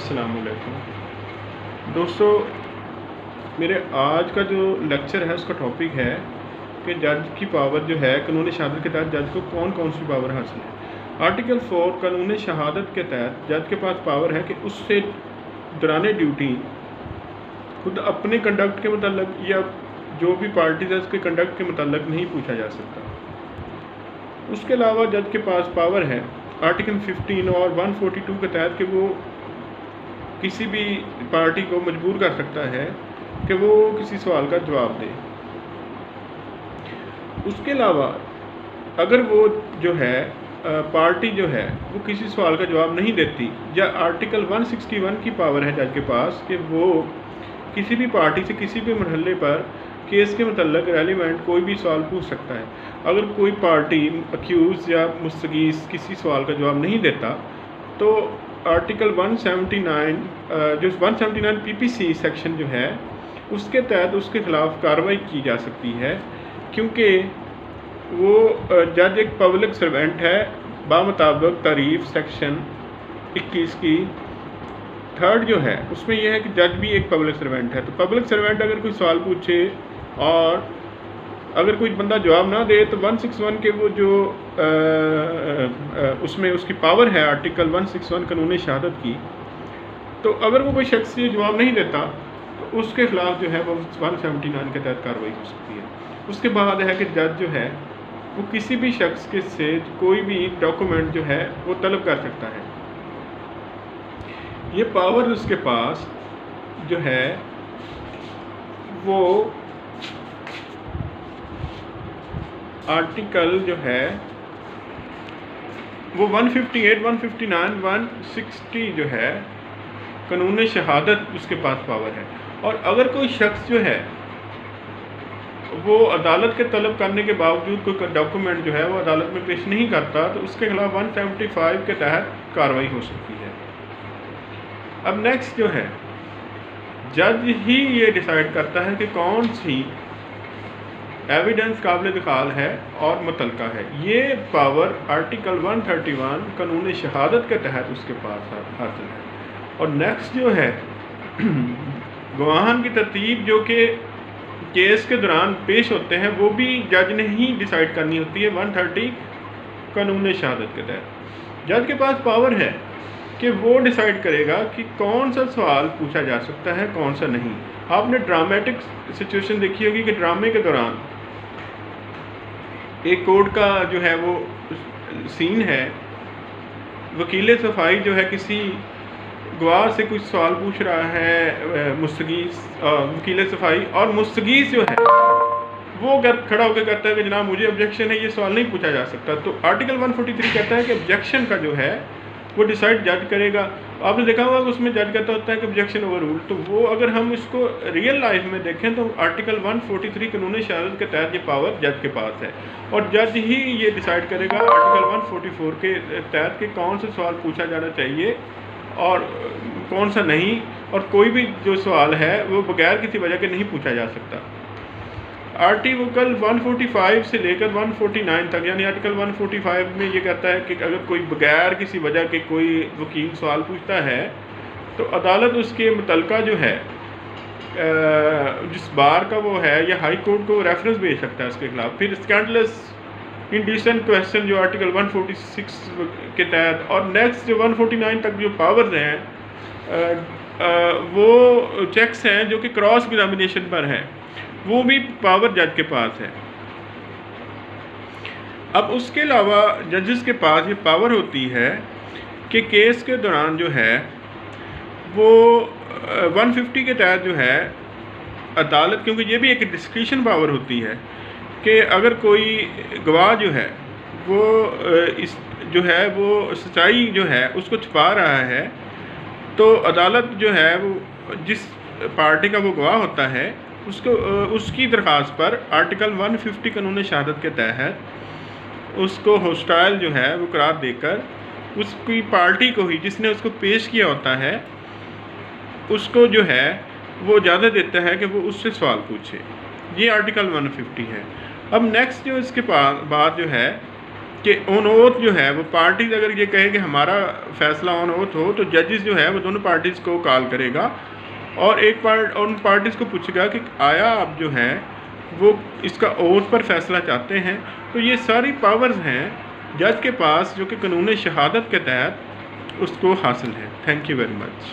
अस्सलाम वालेकुम दोस्तों, मेरे आज का जो लेक्चर है उसका टॉपिक है कि जज की पावर जो है कानून शहादत के तहत जज को कौन कौन सी पावर हासिल है। आर्टिकल 4 कानून शहादत के तहत जज के पास पावर है कि उससे दौरान ड्यूटी खुद अपने कंडक्ट के मतलब या जो भी पार्टीज है उसके कंडक्ट के मतलब नहीं पूछा जा सकता। उसके अलावा जज के पास पावर है आर्टिकल 15 और 142 के तहत कि वो किसी भी पार्टी को मजबूर कर सकता है कि वो किसी सवाल का जवाब दे। उसके अलावा अगर वो जो है पार्टी जो है वो किसी सवाल का जवाब नहीं देती, या आर्टिकल 161 की पावर है जज के पास कि वो किसी भी पार्टी से किसी भी मरहले पर केस के मतलब रेलिवेंट कोई भी सवाल पूछ सकता है। अगर कोई पार्टी अक्यूज़ या मुस्तगीस किसी सवाल का जवाब नहीं देता तो आर्टिकल 179 जो 179 पीपीसी सेक्शन जो है उसके तहत उसके ख़िलाफ़ कार्रवाई की जा सकती है, क्योंकि वो जज एक पब्लिक सर्वेंट है बामुताबिक तारीफ सेक्शन 21 की थर्ड जो है उसमें यह है कि जज भी एक पब्लिक सर्वेंट है। तो पब्लिक सर्वेंट अगर कोई सवाल पूछे और अगर कोई बंदा जवाब ना दे तो 161 के वो जो उसमें उसकी पावर है आर्टिकल 161 कानून शहादत की, तो अगर वो कोई शख्स ये जवाब नहीं देता तो उसके ख़िलाफ़ जो है वो 179 के तहत कार्रवाई हो सकती है। उसके बाद है कि जज जो है वो किसी भी शख्स के से कोई भी डॉक्यूमेंट जो है वो तलब कर सकता है। ये पावर उसके पास जो है वो आर्टिकल जो है वो 158, 159, 160 जो है कानून शहादत उसके पास पावर है। और अगर कोई शख्स जो है वो अदालत के तलब करने के बावजूद कोई डॉक्यूमेंट जो है वो अदालत में पेश नहीं करता तो उसके खिलाफ 175 के तहत कार्रवाई हो सकती है। अब नेक्स्ट जो है जज ही ये डिसाइड करता है कि कौन सी एविडेंस काबिल दिखाल है और मुतलका है। ये पावर आर्टिकल 131 कानून शहादत के तहत उसके पास हासिल है। और नेक्स्ट जो है गवाहान की तरतीब जो कि केस के दौरान पेश होते हैं वो भी जज ने ही डिसाइड करनी होती है 130 कानून शहादत के तहत। जज के पास पावर है कि वो डिसाइड करेगा कि कौन सा सवाल पूछा जा सकता है कौन सा नहीं। आपने ड्रामेटिक सिचुएशन देखी होगी कि ड्रामे के दौरान एक कोर्ट का जो है वो सीन है, वकील सफाई जो है किसी गवाह से कुछ सवाल पूछ रहा है मुस्तगीस, वकील सफाई और मुस्तगीस जो है वो खड़ा होकर कहता है कि जनाब मुझे ऑब्जेक्शन है, ये सवाल नहीं पूछा जा सकता। तो आर्टिकल 143 कहता है कि ऑब्जेक्शन का जो है वो डिसाइड जज करेगा। आपने देखा होगा कि उसमें जज कहता होता है कि ऑब्जेक्शन ओवर रूल। तो वो अगर हम इसको रियल लाइफ में देखें तो आर्टिकल 143 कानून शहादत के तहत ये पावर जज के पास है और जज ही ये डिसाइड करेगा आर्टिकल 144 के तहत कि कौन सा सवाल पूछा जाना चाहिए और कौन सा नहीं, और कोई भी जो सवाल है वो बगैर किसी वजह के नहीं पूछा जा सकता। आर्टिकल 145 से लेकर 149 तक यानी आर्टिकल 145 में ये कहता है कि अगर कोई बगैर किसी वजह के कोई वकील सवाल पूछता है तो अदालत उसके मुतलका जो है जिस बार का वो है या हाई कोर्ट को रेफरेंस भेज सकता है उसके खिलाफ। फिर स्कैंडलस इंडिसेंट क्वेश्चन जो आर्टिकल 146 के तहत, और नेक्स्ट जो 149 तक जो पावर्स हैं वो चेक्स हैं जो कि क्रॉस एग्जामिनेशन पर हैं, वो भी पावर जज के पास है। अब उसके अलावा जजेस के पास ये पावर होती है कि केस के दौरान जो है वो 150 के तहत जो है अदालत, क्योंकि ये भी एक डिस्क्रिशन पावर होती है कि अगर कोई गवाह जो है वो इस जो है वो सच्चाई जो है उसको छुपा रहा है तो अदालत जो है वो जिस पार्टी का वो गवाह होता है उसको उसकी दरख्वास्त पर आर्टिकल 150 कानून शहादत के तहत उसको होस्टाइल जो है वो करार देकर उसकी पार्टी को ही जिसने उसको पेश किया होता है उसको जो है वो इजाज़त देता है कि वो उससे सवाल पूछे। ये आर्टिकल 150 है। अब नेक्स्ट जो इसके बाद जो है کہ آن اوتھ جو ہے وہ پارٹیز اگر یہ کہے کہ ہمارا فیصلہ آن اوتھ ہو تو ججز جو ہے وہ دونوں پارٹیز کو کال کرے گا اور ان پارٹیز کو پوچھے گا کہ آیا آپ جو ہے وہ اس کا اوتھ پر فیصلہ چاہتے ہیں. تو یہ ساری پاورز ہیں جج کے پاس جو کہ قانون شہادت کے تحت اس کو حاصل ہے. Thank you very much.